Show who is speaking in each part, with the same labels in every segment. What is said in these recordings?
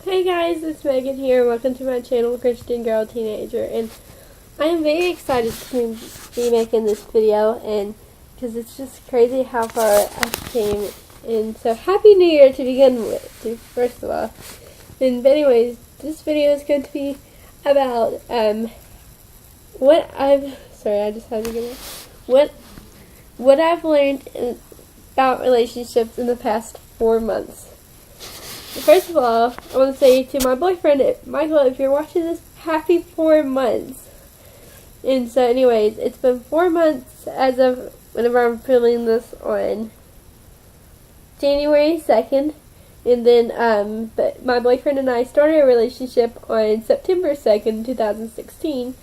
Speaker 1: Hey guys, it's Megan here. Welcome to my channel, Christian Girl Teenager, and I am very excited to be making this video, and because it's just crazy how far I came. And so, Happy New Year to begin with, first of all. But anyways, this video is going to be about what I've what I've learned about relationships in the past 4 months. First of all, I want to say to my boyfriend, Michael, if you're watching this, happy 4 months. And so anyways, it's been 4 months as of whenever I'm filming this on January 2nd. And then, but my boyfriend and I started a relationship on September 2nd, 2016.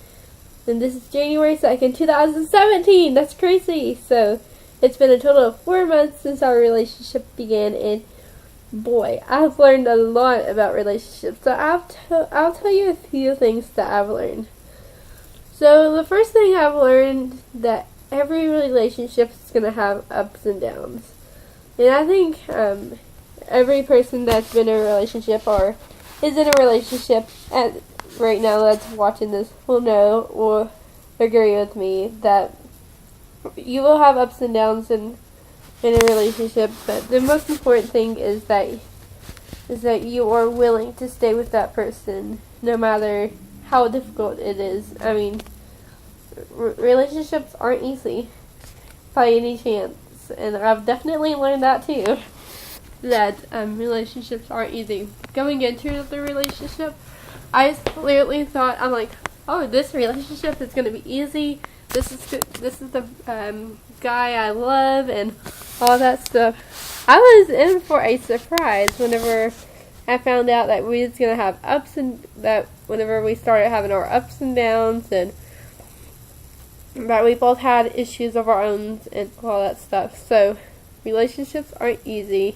Speaker 1: And this is January 2nd, 2017. That's crazy. So, it's been a total of 4 months since our relationship began, and boy, I've learned a lot about relationships. So I'll tell you a few things that I've learned. So the first thing I've learned that every relationship is going to have ups and downs. And I think every person that's been in a relationship or is in a relationship right now that's watching this will know or agree with me that you will have ups and downs in a relationship, but the most important thing is that you are willing to stay with that person no matter how difficult it is. I mean, relationships aren't easy by any chance, and I've definitely learned that too, that relationships aren't easy. Going into the relationship, I clearly thought, I'm like, oh, this relationship is going to be easy. This is the guy I love and all that stuff. I was in for a surprise whenever I found out that we was gonna have whenever we started having our ups and downs, and that we both had issues of our own and all that stuff. So relationships aren't easy,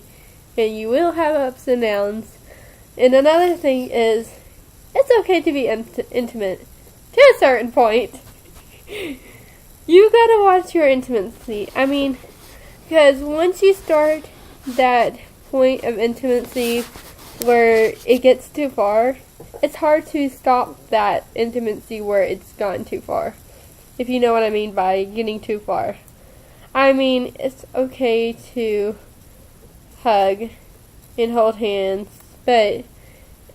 Speaker 1: and you will have ups and downs. And another thing is, it's okay to be intimate to a certain point. You gotta watch your intimacy. I mean, because once you start that point of intimacy where it gets too far, it's hard to stop that intimacy where it's gone too far. If you know what I mean by getting too far. I mean, it's okay to hug and hold hands, but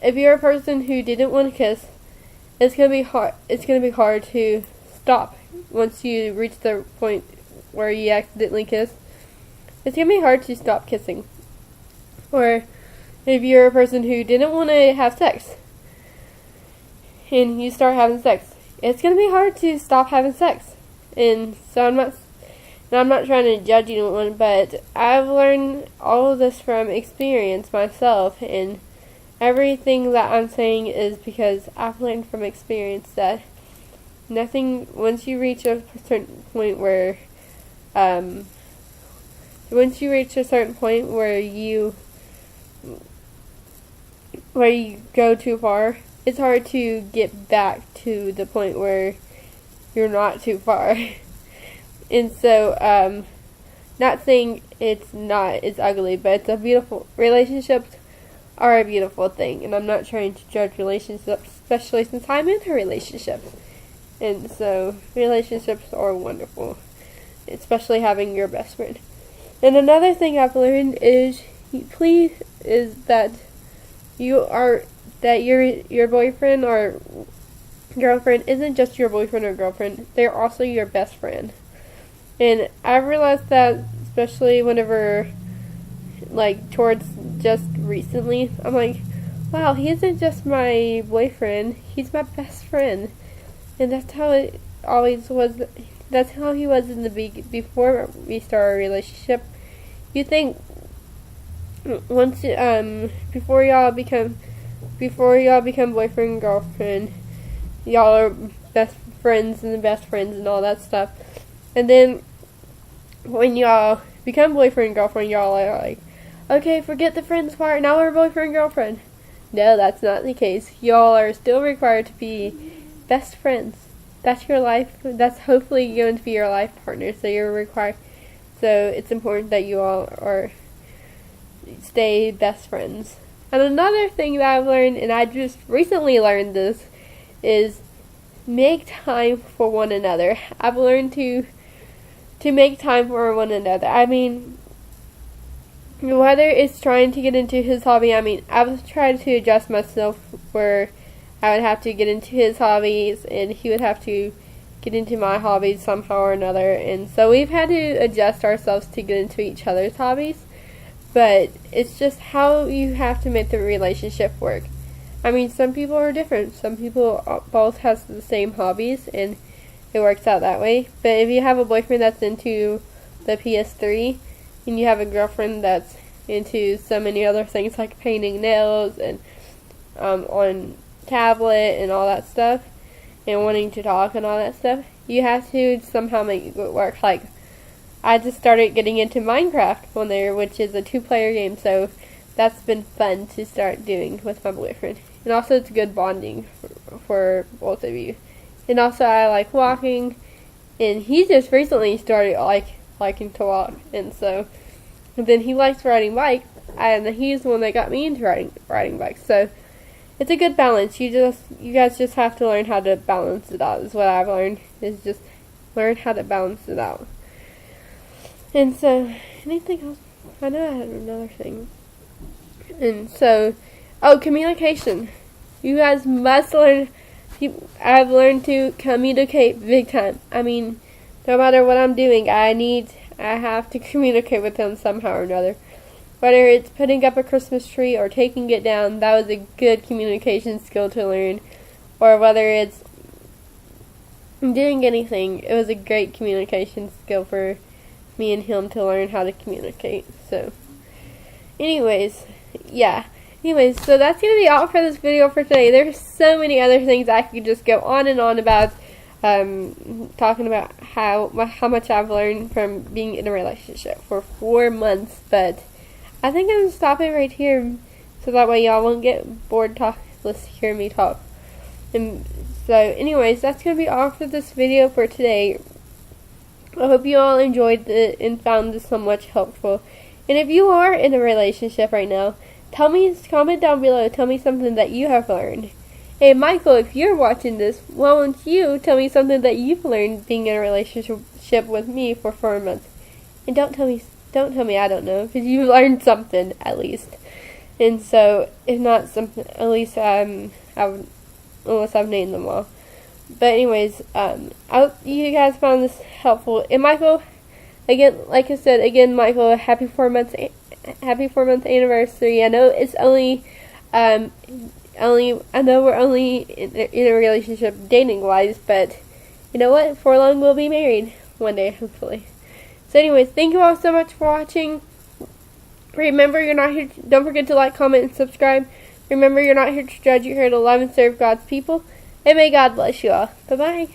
Speaker 1: if you're a person who didn't want to kiss, it's gonna be hard. It's gonna be hard to stop once you reach the point where you accidentally kiss. It's gonna be hard to stop kissing. Or if you're a person who didn't want to have sex and you start having sex, it's gonna be hard to stop having sex. And so I'm not trying to judge anyone, but I've learned all of this from experience myself, and everything that I'm saying is because I've learned from experience that once you reach a certain point where you go too far, it's hard to get back to the point where you're not too far. And so, not saying it's ugly, but it's a beautiful, relationships are a beautiful thing, and I'm not trying to judge relationships, especially since I'm in a relationship. And so, relationships are wonderful, especially having your best friend. And another thing I've learned is that your boyfriend or girlfriend isn't just your boyfriend or girlfriend, they're also your best friend. And I've realized that, especially whenever, towards just recently, I'm like, wow, he isn't just my boyfriend, he's my best friend. And that's how it always was. That's how he was in before we started a relationship. You think once before y'all become boyfriend and girlfriend, y'all are best friends and all that stuff. And then when y'all become boyfriend and girlfriend, y'all are like, okay, forget the friends part. Now we're boyfriend and girlfriend. No, that's not the case. Y'all are still required to be best friends. That's your life. That's hopefully going to be your life partner. So you're required. So it's important that you all stay best friends. And another thing that I've learned, and I just recently learned this, is make time for one another. I've learned to make time for one another. I mean, whether it's trying to get into his hobby, I mean, I was trying to adjust myself where I would have to get into his hobbies and he would have to get into my hobbies somehow or another. And so we've had to adjust ourselves to get into each other's hobbies. But it's just how you have to make the relationship work. I mean, some people are different. Some people both have the same hobbies and it works out that way. But if you have a boyfriend that's into the PS3 and you have a girlfriend that's into so many other things like painting nails and on tablet and all that stuff and wanting to talk and all that stuff, you have to somehow make it work. Like, I just started getting into Minecraft on there, which is a 2-player game, so that's been fun to start doing with my boyfriend. And also it's good bonding for both of you. And also I like walking, and he just recently started liking to walk, and so then he likes riding bikes, and he's the one that got me into riding bikes. So it's a good balance. You guys just have to learn how to balance it out. Is what I've learned, is just learn how to balance it out. And so, anything else? I know I had another thing. And so, communication. You guys must learn. I've learned to communicate big time. I mean, no matter what I'm doing, I have to communicate with them somehow or another. Whether it's putting up a Christmas tree or taking it down, that was a good communication skill to learn. Or whether it's doing anything, it was a great communication skill for me and him to learn how to communicate. So, anyways, so that's going to be all for this video for today. There's so many other things I could just go on and on about, talking about how much I've learned from being in a relationship for 4 months, but I think I'm going to stop it right here so that way y'all won't get bored hearing me talk. And so, anyways, that's going to be all for this video for today. I hope you all enjoyed it and found this somewhat helpful. And if you are in a relationship right now, comment down below, tell me something that you have learned. Hey Michael, if you're watching this, why don't you tell me something that you've learned being in a relationship with me for 4 months? And don't tell me I don't know, because you learned something at least. And so, if not something, at least unless I've named them all. But anyways, I hope you guys found this helpful. And Michael, again, like I said, Michael, happy 4 month anniversary. I know it's I know we're only in a relationship dating wise, but you know what? For long we'll be married one day, hopefully. So anyways, thank you all so much for watching. Remember, you're not here. Don't forget to like, comment, and subscribe. Remember, you're not here to judge. You're here to love and serve God's people. And may God bless you all. Bye-bye.